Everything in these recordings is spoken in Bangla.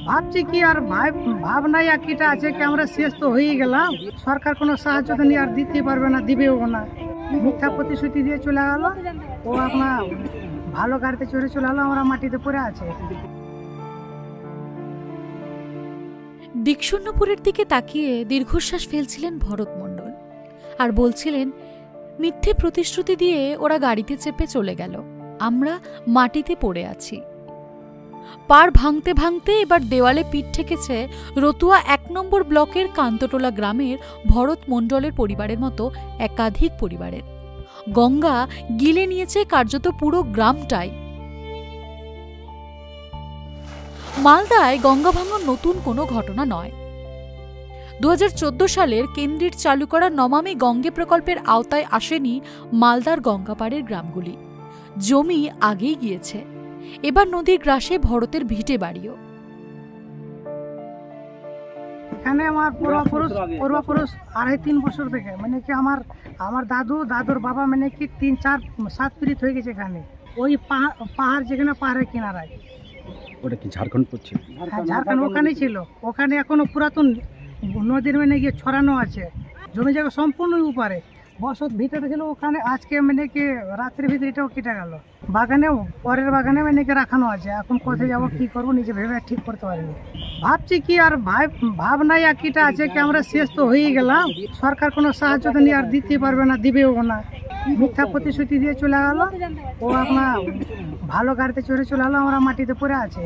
ভাবছি কি আর ভাবনা কিটা আছে কি আমরা শেষ তো হয়ে গেলাম, সরকার কোনো সাহায্য তো আর দিতে পারবে না, দিবেও না। মিথ্যা প্রতিশ্রুতি দিয়ে চলে গেল, ও আপনার ভালো গাড়িতে চড়ে চলে গেলো, আমরা মাটিতে পড়ে আছে। দিকশূন্যপুরের দিকে তাকিয়ে দীর্ঘশ্বাস ফেলছিলেন ভরত মণ্ডল আর বলছিলেন, মিথ্যে প্রতিশ্রুতি দিয়ে ওরা গাড়িতে চেপে চলে গেল, আমরা মাটিতে পড়ে আছি। পাড় ভাঙতে ভাঙতে এবার দেওয়ালে পিঠ ঠেকেছে রতুয়া ১ নম্বর ব্লকের কান্তটোলা গ্রামের ভরত মণ্ডলের পরিবারের মতো একাধিক পরিবারের। গঙ্গা গিলে নিয়েছে কার্যত পুরো গ্রামটাই। মালদায় গঙ্গা ভাঙন নতুন কোনো ঘটনা নয়। ২০১৪ সালের কেন্দ্রের চালু করা নমামি গঙ্গে প্রকল্পের আওতায় আসেনি মালদার গঙ্গাপাড়ের গ্রামগুলি। জমি আগেই গিয়েছে, এবার নদীর গ্রাসে ভরতের ভিটে বাড়িও। এখানে আমার পূর্বপুরুষ ২.৫-৩ বছর থেকে মানে কি আমার দাদুর বাবা মানে কি ৩-৪-৭ পীড়িত হয়ে গেছে এখানে। ওই পাহাড় যেখানে পাহাড়ের কিনারায়, ওটা কি ঝাড়খণ্ড পড়ছে? ঝাড়খণ্ড ওখানেই ছিল। ওখানে এখনো পুরাতন নদীর মানে গিয়ে ছড়ানো আছে, জমি জায়গা সম্পূর্ণ উপরে বসত ভিতরে ছিল। ওখানে আজকে মানে কি রাত্রির ভিতরে এটাও কেটে গেল। বাগানে পরের বাগানে মানে কি রাখানো আছে। এখন কোথায় যাবো কি করবো নিজে ভেবে ঠিক করতে পারিনি। ভাবছি কি আর ভাবনা কিটা আছে কি আমরা শেষ তো হয়ে গেলাম, সরকার কোনো সাহায্য তো আর দিতে পারবে না, দিবেও না। মিথ্যা প্রতিশ্রুতি দিয়ে চলে গেল, ও আপনার ভালো গাড়িতে চড়ে চলে গেলো, আমরা মাটিতে পড়ে আছে।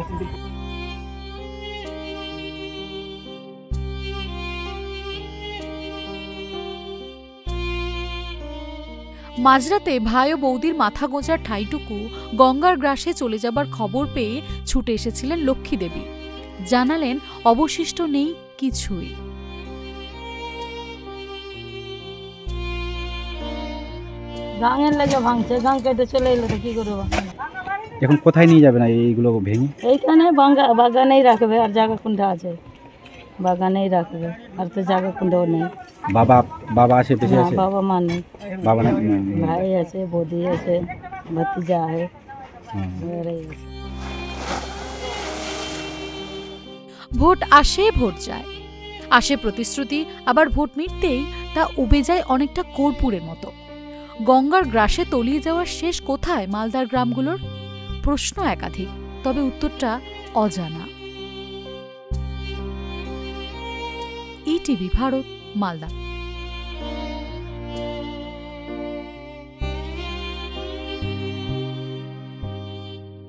মাঝরাতে ভাই ও বৌদির মাথা গোঁজার ঠাইটুকু গঙ্গার গ্রাসে চলে যাবার খবর পেয়ে ছুটে এসেছিলেন লক্ষ্মী দেবী। জানালেন অবশিষ্ট নেই কিছুই। গাঙের লেগে ভাঙছে, গাং কেটে চলে এলো তো কি করবো। এখন কোথায় নিয়ে যাবে না এইগুলো ভেঙে? এইখানে বাগানেই রাখবে, আর জায়গা কোনটা আছে? বাগানেই রাখবে, আর তো জায়গা কোনটাও নেই। বাবা আছে, বেঁচে আছে? বাবা মা নেই, বাবা নেই, ভাই আছে, বৌদি আছে, ভতিজা আছে। ভোট আসে, ভোট যায়, আসে প্রতিশ্রুতি, আবার ভোট মিটতেই তা উবে যায় অনেকটা কর্পূরের মতো। গঙ্গার গ্রাসে তলিয়ে যাওয়ার শেষ কোথায় মালদার গ্রামগুলোর? প্রশ্ন একাধিক, তবে উত্তরটা অজানা। ইটিভি ভারত, মালদা।